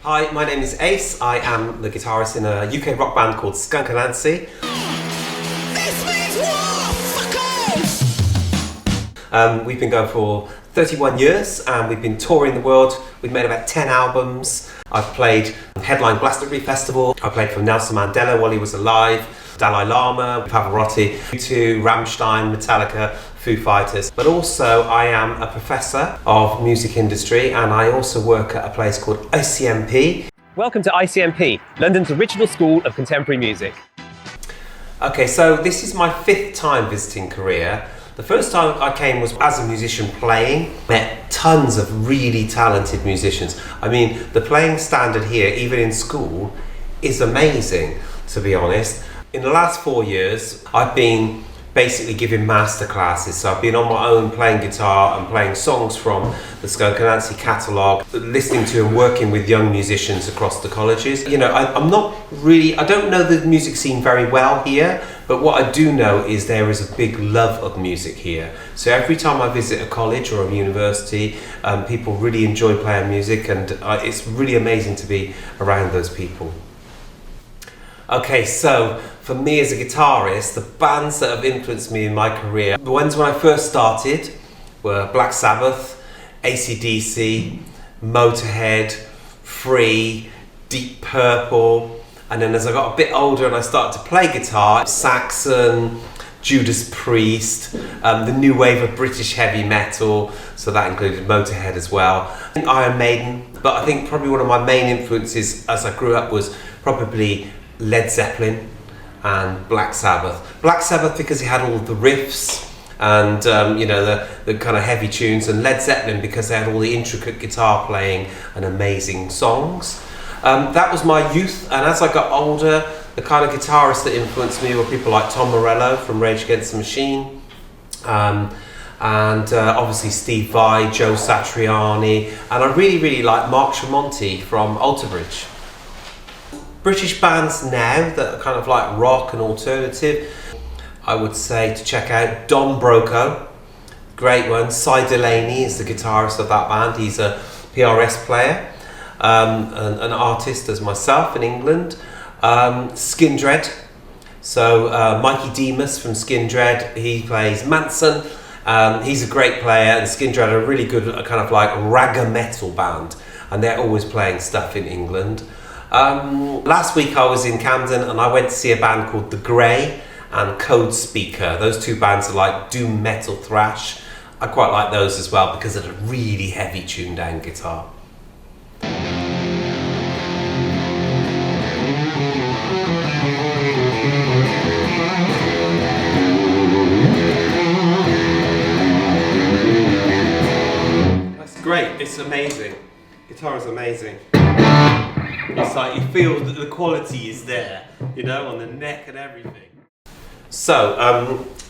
Hi, my name is Ace. I am the guitarist in a UK rock band called Skunk Anansie. We've been going for 31 years and we've been touring the world. We've made about 10 albums. I've played headline Glastonbury Festival. I played for Nelson Mandela while he was alive, Dalai Lama, Pavarotti, U2, Rammstein, Metallica, Foo Fighters. But also I am a professor of music industry and I also work at a place called ICMP. Welcome to ICMP, London's original school of contemporary music. Okay, so this is my 5th time visiting Korea. The first time I came was as a musician playing. Met tons of really talented musicians. I mean, the playing standard here, even in school, is amazing, to be honest. In the last 4 years, I've been basically giving master classes. So I've been on my own playing guitar and playing songs from the Skunk Anansie catalogue, listening to and working with young musicians across the colleges. You know, I don't know the music scene very well here, but what I do know is there is a big love of music here. So every time I visit a college or a university, people really enjoy playing music and it's really amazing to be around those people. Okay, so for me as a guitarist, the bands that have influenced me in my career, the ones when I first started were Black Sabbath, AC/DC, Motorhead, Free, Deep Purple, and then as I got a bit older and I started to play guitar, Saxon, Judas Priest, the new wave of British heavy metal, so that included Motorhead as well, Iron Maiden, but I think probably one of my main influences as I grew up was probably Led Zeppelin and Black Sabbath. Black Sabbath because it had all the riffs and the kind of heavy tunes, and Led Zeppelin because they had all the intricate guitar playing and amazing songs. That was my youth, and as I got older, the kind of guitarists that influenced me were people like Tom Morello from Rage Against the Machine, and obviously Steve Vai, Joe Satriani, and I really like Mark Tremonti from Alter Bridge. British bands now that are kind of like rock and alternative, I would say to check out Don Broco, great one. Cy Delaney is the guitarist of that band. He's a PRS player, an artist as myself in England. Skindred, so Mikey Demus from Skindred, he plays Manson. He's a great player, and Skindred are a really good kind of like ragga metal band, and they're always playing stuff in England. Last week I was in Camden and I went to see a band called The Grey and Code Speaker. Those two bands are like doom metal thrash. I quite like those as well because of the really heavy tuned down guitar. That's great, it's amazing. Guitar is amazing. It's like you feel that the quality is there, you know, on the neck and everything. So,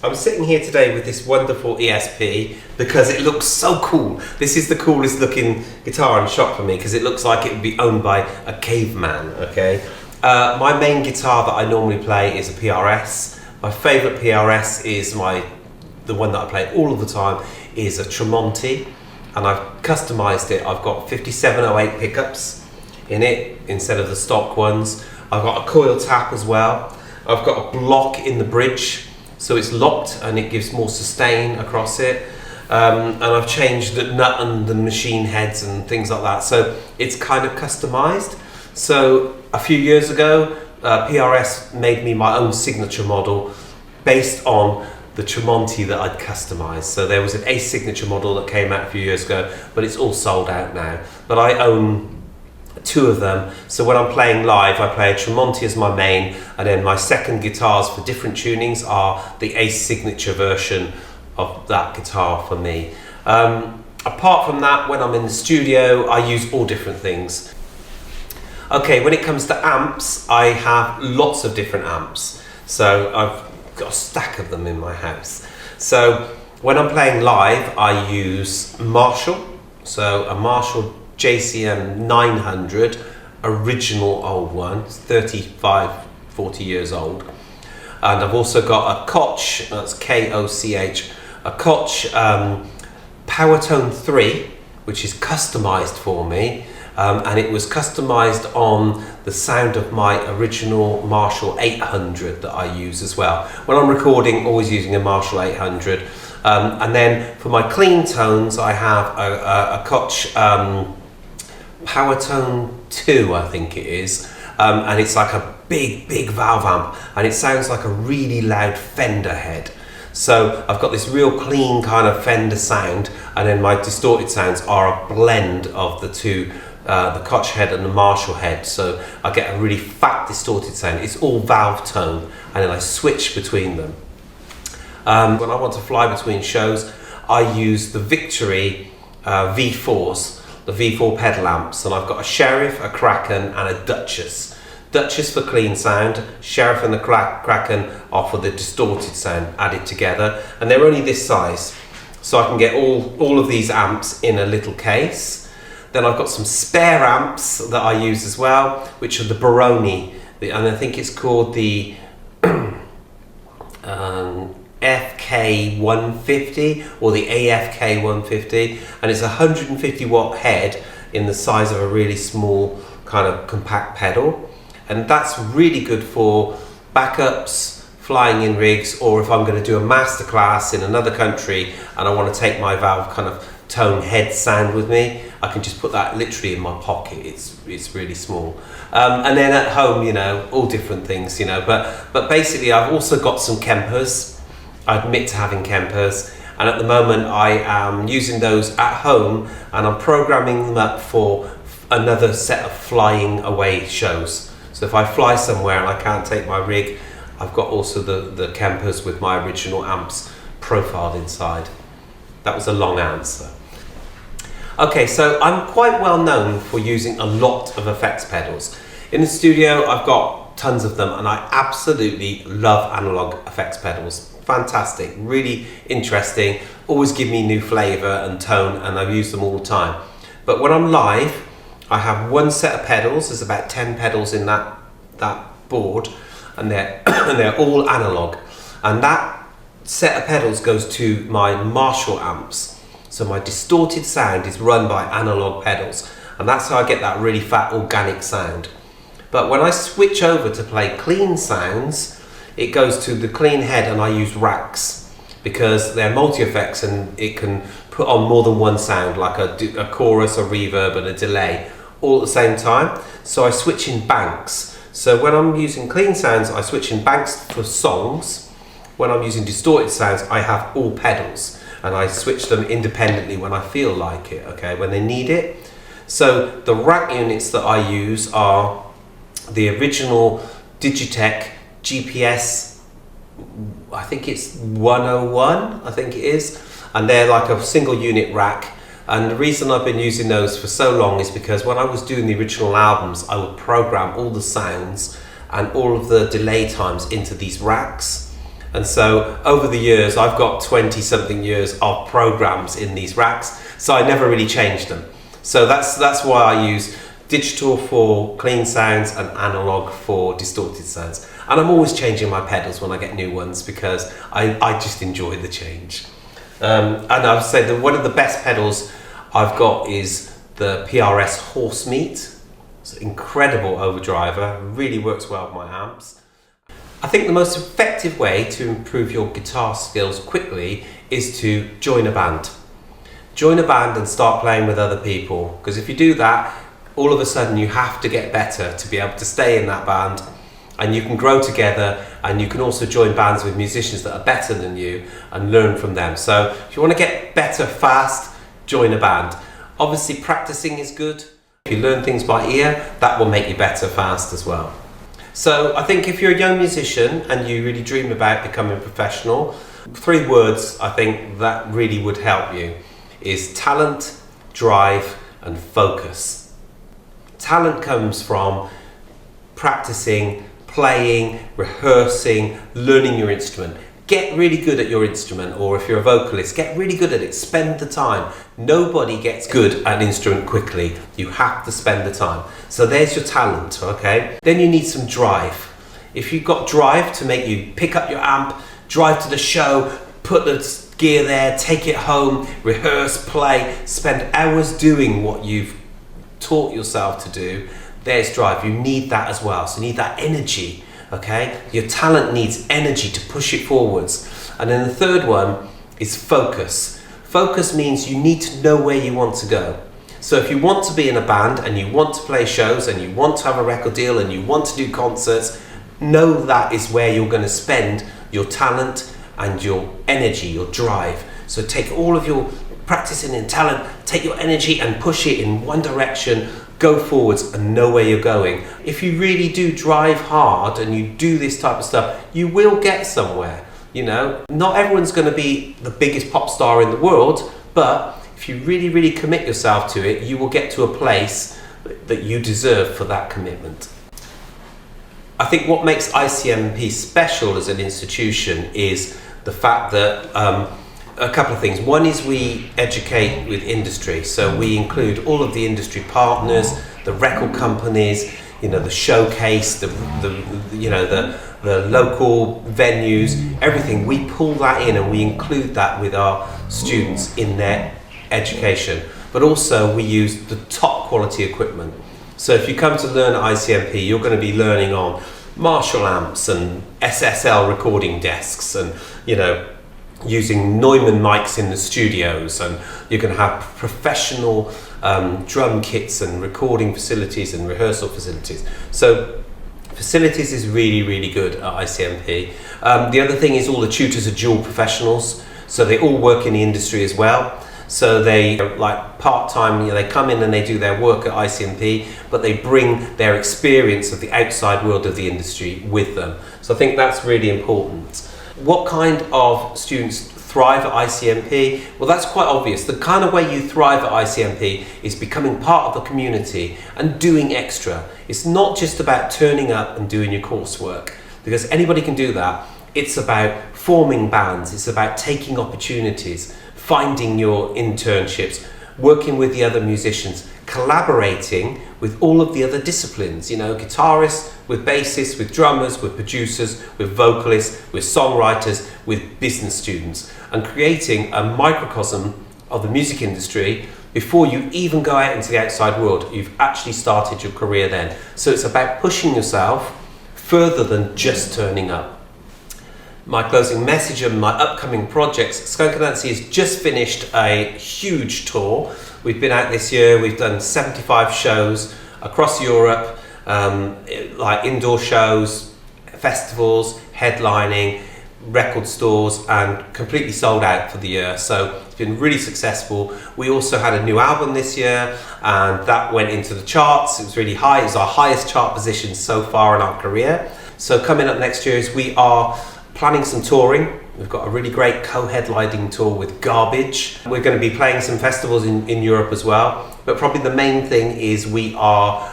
I'm sitting here today with this wonderful ESP because it looks so cool. This is the coolest looking guitar in the shop for me because it looks like it would be owned by a caveman, okay? My main guitar that I normally play is a PRS. My favourite PRS is the one that I play all of the time is a Tremonti, and I've customised it. I've got 5708 pickups in it instead of the stock ones. I've got a coil tap as well. I've got a block in the bridge, so it's locked and it gives more sustain across it. And I've changed the nut and the machine heads and things like that, so it's kind of customized. So a few years ago, PRS made me my own signature model based on the Tremonti that I'd customized. So there was an Ace signature model that came out a few years ago, but it's all sold out now. But I own 2 of them, so when I'm playing live I play a Tremonti as my main, and then my second guitars for different tunings are the Ace signature version of that guitar for me. Apart from that, when I'm in the studio I use all different things. Okay, when it comes to amps, I have lots of different amps, so I've got a stack of them in my house. So when I'm playing live I use Marshall, so a Marshall JCM 900, original old one, it's 40 years old. And I've also got a Koch, that's K-O-C-H, a Koch Powertone 3, which is customized for me. and it was customized on the sound of my original Marshall 800 that I use as well. When I'm recording, always using a Marshall 800. And then for my clean tones, I have a Koch Power Tone 2, I think it is. And it's like a big valve amp, and it sounds like a really loud Fender head. So I've got this real clean kind of Fender sound, and then my distorted sounds are a blend of the two, the Koch head and the Marshall head. So I get a really fat distorted sound. It's all valve tone, and then I switch between them. When I want to fly between shows, I use the Victory V4s, the V4 pedal amps, and I've got a Sheriff, a Kraken, and a Duchess. Duchess for clean sound, Sheriff and the Kraken are for the distorted sound added together, and they're only this size, so I can get all of these amps in a little case. Then I've got some spare amps that I use as well, which are the Baroni, and I think it's called the FK150 or the AFK150, and it's a 150 watt head in the size of a really small kind of compact pedal. And that's really good for backups, flying in rigs, or if I'm going to do a masterclass in another country and I want to take my valve kind of tone head sound with me, I can just put that literally in my pocket. It's really small. And then at home, you know, all different things, you know, but basically I've also got some Kempers. I admit to having Kempers, and at the moment I am using those at home, and I'm programming them up for another set of flying away shows. So if I fly somewhere and I can't take my rig, I've got also the Kempers with my original amps profiled inside. That was a long answer. Okay, so I'm quite well known for using a lot of effects pedals. In the studio, I've got tons of them, and I absolutely love analog effects pedals. Fantastic, really interesting, always give me new flavour and tone, and I use them all the time. But when I'm live, I have one set of pedals. There's about 10 pedals in that board, and they're all analog. And that set of pedals goes to my Marshall amps. So my distorted sound is run by analog pedals, and that's how I get that really fat organic sound. But when I switch over to play clean sounds, it goes to the clean head, and I use racks because they're multi-effects and it can put on more than one sound, like a chorus, a reverb, and a delay, all at the same time. So I switch in banks. So when I'm using clean sounds, I switch in banks for songs. When I'm using distorted sounds, I have all pedals, and I switch them independently when I feel like it, okay, when they need it. So the rack units that I use are the original Digitech GPS, I think it's 101, I think it is, and they're like a single unit rack. And the reason I've been using those for so long is because when I was doing the original albums, I would program all the sounds and all of the delay times into these racks. And so over the years, I've got 20 something years of programs in these racks, so I never really changed them. So that's why I use digital for clean sounds and analog for distorted sounds. And I'm always changing my pedals when I get new ones because I just enjoy the change. And I would say that one of the best pedals I've got is the PRS Horsemeat. It's an incredible overdriver, really works well with my amps. I think the most effective way to improve your guitar skills quickly is to join a band. Join a band and start playing with other people, because if you do that, all of a sudden you have to get better to be able to stay in that band, and you can grow together, and you can also join bands with musicians that are better than you and learn from them. So if you want to get better fast, join a band. Obviously practicing is good. If you learn things by ear, that will make you better fast as well. So I think if you're a young musician and you really dream about becoming professional, 3 words I think that really would help you is talent, drive and focus. Talent comes from practicing, playing, rehearsing, learning your instrument. Get really good at your instrument, or if you're a vocalist, get really good at it. Spend the time. Nobody gets good at an instrument quickly. You have to spend the time. So there's your talent, okay? Then you need some drive. If you've got drive to make you pick up your amp, drive to the show, put the gear there, take it home, rehearse, play, spend hours doing what you've taught yourself to do, there's drive. You need that as well. So you need that energy, okay? Your talent needs energy to push it forwards. And then the third one is focus. Focus means you need to know where you want to go. So if you want to be in a band and you want to play shows and you want to have a record deal and you want to do concerts, know that is where you're going to spend your talent and your energy, your drive. So take all of your practicing and talent, take your energy and push it in one direction, go forwards and know where you're going. If you really do drive hard and you do this type of stuff, you will get somewhere. You know, not everyone's going to be the biggest pop star in the world, but if you really, really commit yourself to it, you will get to a place that you deserve for that commitment. I think what makes ICMP special as an institution is the fact that a couple of things. One is we educate with industry, so we include all of the industry partners, the record companies, you know, the showcase, the local venues, everything. We pull that in and we include that with our students in their education. But also we use the top quality equipment. So if you come to learn at ICMP, you're going to be learning on Marshall amps and SSL recording desks and, you know, using Neumann mics in the studios, and you can have professional drum kits and recording facilities and rehearsal facilities. So facilities is really, really good at ICMP. The other thing is all the tutors are dual professionals, so they all work in the industry as well. So they like part-time, you know, they come in and they do their work at ICMP, but they bring their experience of the outside world of the industry with them. So I think that's really important. What kind of students thrive at ICMP? Well, that's quite obvious. The kind of way you thrive at ICMP is becoming part of the community and doing extra. It's not just about turning up and doing your coursework, because anybody can do that. It's about forming bands, it's about taking opportunities, finding your internships, working with the other musicians, collaborating with all of the other disciplines, you know, guitarists, with bassists, with drummers, with producers, with vocalists, with songwriters, with business students, and creating a microcosm of the music industry before you even go out into the outside world. You've actually started your career then. So it's about pushing yourself further than just turning up. My closing message and my upcoming projects. Skunk Anansie has just finished a huge tour. We've been out this year, we've done 75 shows across Europe, like indoor shows, festivals, headlining, record stores, and completely sold out for the year. So it's been really successful. We also had a new album this year, and that went into the charts. It was really high. It was our highest chart position so far in our career. So coming up next year is we are planning some touring. We've got a really great co-headlining tour with Garbage. We're going to be playing some festivals in Europe as well. But probably the main thing is we are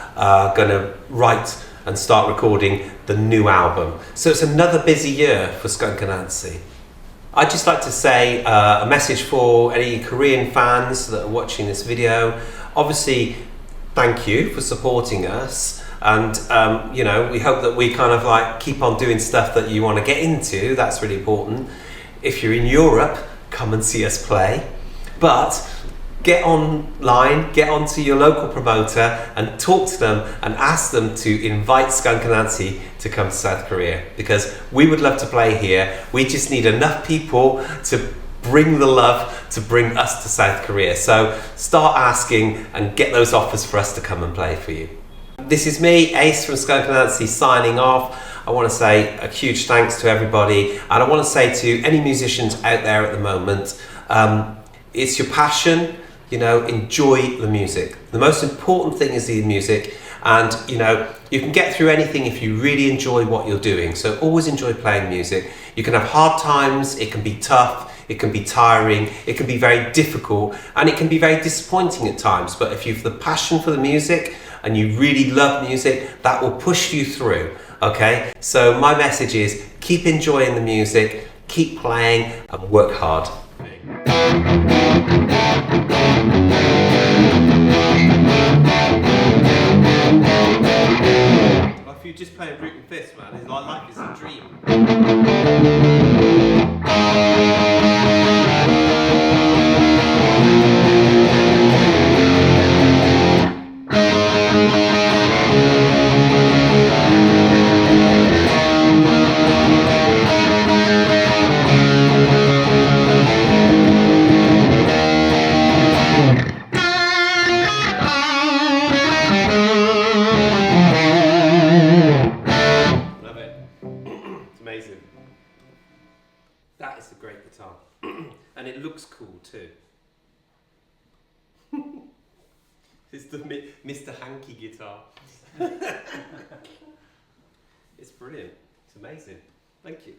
going to write and start recording the new album. So it's another busy year for Skunk Anansie. I'd just like to say a message for any Korean fans that are watching this video. Obviously, thank you for supporting us. And you know, we hope that we kind of like keep on doing stuff that you want to get into. That's really important. If you're in Europe, come and see us play. But get online, get onto your local promoter and talk to them and ask them to invite Skunk Anansie to come to South Korea, because we would love to play here. We just need enough people to bring the love to bring us to South Korea. So start asking and get those offers for us to come and play for you. This is me, Ace from Skunk Anansie, signing off. I want to say a huge thanks to everybody, and I want to say to any musicians out there at the moment, it's your passion, you know, enjoy the music. The most important thing is the music, and you know, you can get through anything if you really enjoy what you're doing. So always enjoy playing music. You can have hard times, it can be tough, it can be tiring, it can be very difficult, and it can be very disappointing at times. But if you've the passion for the music and you really love music, that will push you through, okay? So my message is keep enjoying the music, keep playing, and work hard. Well, if you just play root and fifth, man, it's like life is a dream. and it looks cool too. It's the Mr. Hanky guitar. It's brilliant. It's amazing. Thank you.